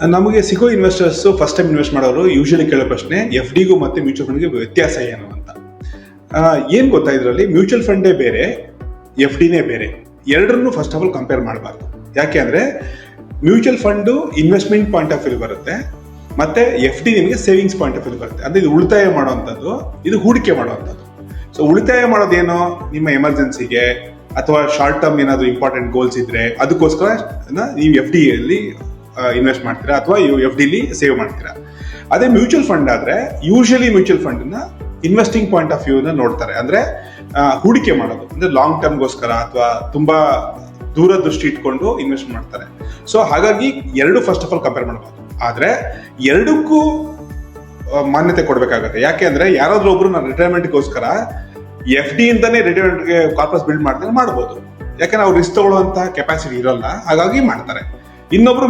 ನಮಗೆ ಸಿಗೋ investors first time invest ಮಾಡೋರು ಯೂಶಲಿ ಕೇಳೋ ಪ್ರಶ್ನೆ ಎಫ್ ಡಿಗೂ ಮತ್ತೆ ಮ್ಯೂಚುವಲ್ ಫಂಡ್ಗೆ ವ್ಯತ್ಯಾಸ ಏನು ಅಂತ. ಏನ್ ಗೊತ್ತಾ, ಇದರಲ್ಲಿ ಮ್ಯೂಚುವಲ್ ಫಂಡೇ ಬೇರೆ, ಎಫ್ ಡಿನೇ ಬೇರೆ. ಎರಡನ್ನೂ ಫಸ್ಟ್ ಆಫ್ ಆಲ್ ಕಂಪೇರ್ ಮಾಡಬಾರ್ದು. ಯಾಕೆ ಅಂದ್ರೆ mutual fund investment point of view ಬರುತ್ತೆ, ಮತ್ತೆ ಎಫ್ ಡಿ ನಿಮಗೆ ಸೇವಿಂಗ್ಸ್ ಪಾಯಿಂಟ್ ಆಫ್ ವ್ಯೂ ಬರುತ್ತೆ. ಅಂದ್ರೆ ಇದು ಉಳಿತಾಯ ಮಾಡುವಂಥದ್ದು, ಇದು ಹೂಡಿಕೆ ಮಾಡುವಂಥದ್ದು. ಸೊ ಉಳಿತಾಯ ಮಾಡೋದೇನೋ ನಿಮ್ಮ ಎಮರ್ಜೆನ್ಸಿಗೆ ಅಥವಾ ಶಾರ್ಟ್ ಟರ್ಮ್ ಏನಾದ್ರು ಇಂಪಾರ್ಟೆಂಟ್ ಗೋಲ್ಸ್ ಇದ್ರೆ ಅದಕ್ಕೋಸ್ಕರ ನೀವು ಎಫ್ ಡಿ ಅಲ್ಲಿ ಇನ್ವೆಸ್ಟ್ ಮಾಡ್ತೀರಾ ಅಥವಾ ಎಫ್ ಡಿಲಿ ಸೇವ್ ಮಾಡ್ತೀರಾ. ಅದೇ ಮ್ಯೂಚುವಲ್ ಫಂಡ್ ಆದ್ರೆ ಯೂಶಲಿ ಮ್ಯೂಚುವಲ್ ಫಂಡ್ ನ ಇನ್ವೆಸ್ಟಿಂಗ್ ಪಾಯಿಂಟ್ ಆಫ್ ವ್ಯೂ ನೋಡ್ತಾರೆ. ಅಂದ್ರೆ ಹೂಡಿಕೆ ಮಾಡೋದು, ಅಂದ್ರೆ ಲಾಂಗ್ ಟರ್ಮ್ಗೋಸ್ಕರ ಅಥವಾ ತುಂಬಾ ದೂರದೃಷ್ಟಿ ಇಟ್ಕೊಂಡು ಇನ್ವೆಸ್ಟ್ ಮಾಡ್ತಾರೆ. ಸೊ ಹಾಗಾಗಿ ಎರಡು ಫಸ್ಟ್ ಆಫ್ ಆಲ್ ಕಂಪೇರ್ ಮಾಡಬಹುದು. ಆದ್ರೆ ಎರಡಕ್ಕೂ ಮಾನ್ಯತೆ ಕೊಡ್ಬೇಕಾಗತ್ತೆ. ಯಾಕೆ ಅಂದ್ರೆ ಯಾರಾದ್ರೂ ಒಬ್ರು ನಾನು ರಿಟೈರ್ಮೆಂಟ್ಗೋಸ್ಕರ ಎಫ್ ಡಿ ಇಂದಾನೇ ರಿಟೈರ್ಮೆಂಟ್ಗೆ ಕಾರ್ಪಸ್ ಬಿಲ್ಡ್ ಮಾಡ್ತಾರೆ, ಮಾಡ್ಬೋದು. ಯಾಕಂದ್ರೆ ಅವ್ರು ರಿಸ್ಕ್ ತಗೊಳ್ಳುವಂತ ಕೆಪಾಸಿಟಿ ಇರೋಲ್ಲ, ಹಾಗಾಗಿ ಮಾಡ್ತಾರೆ. ಇನ್ನೊಬ್ರು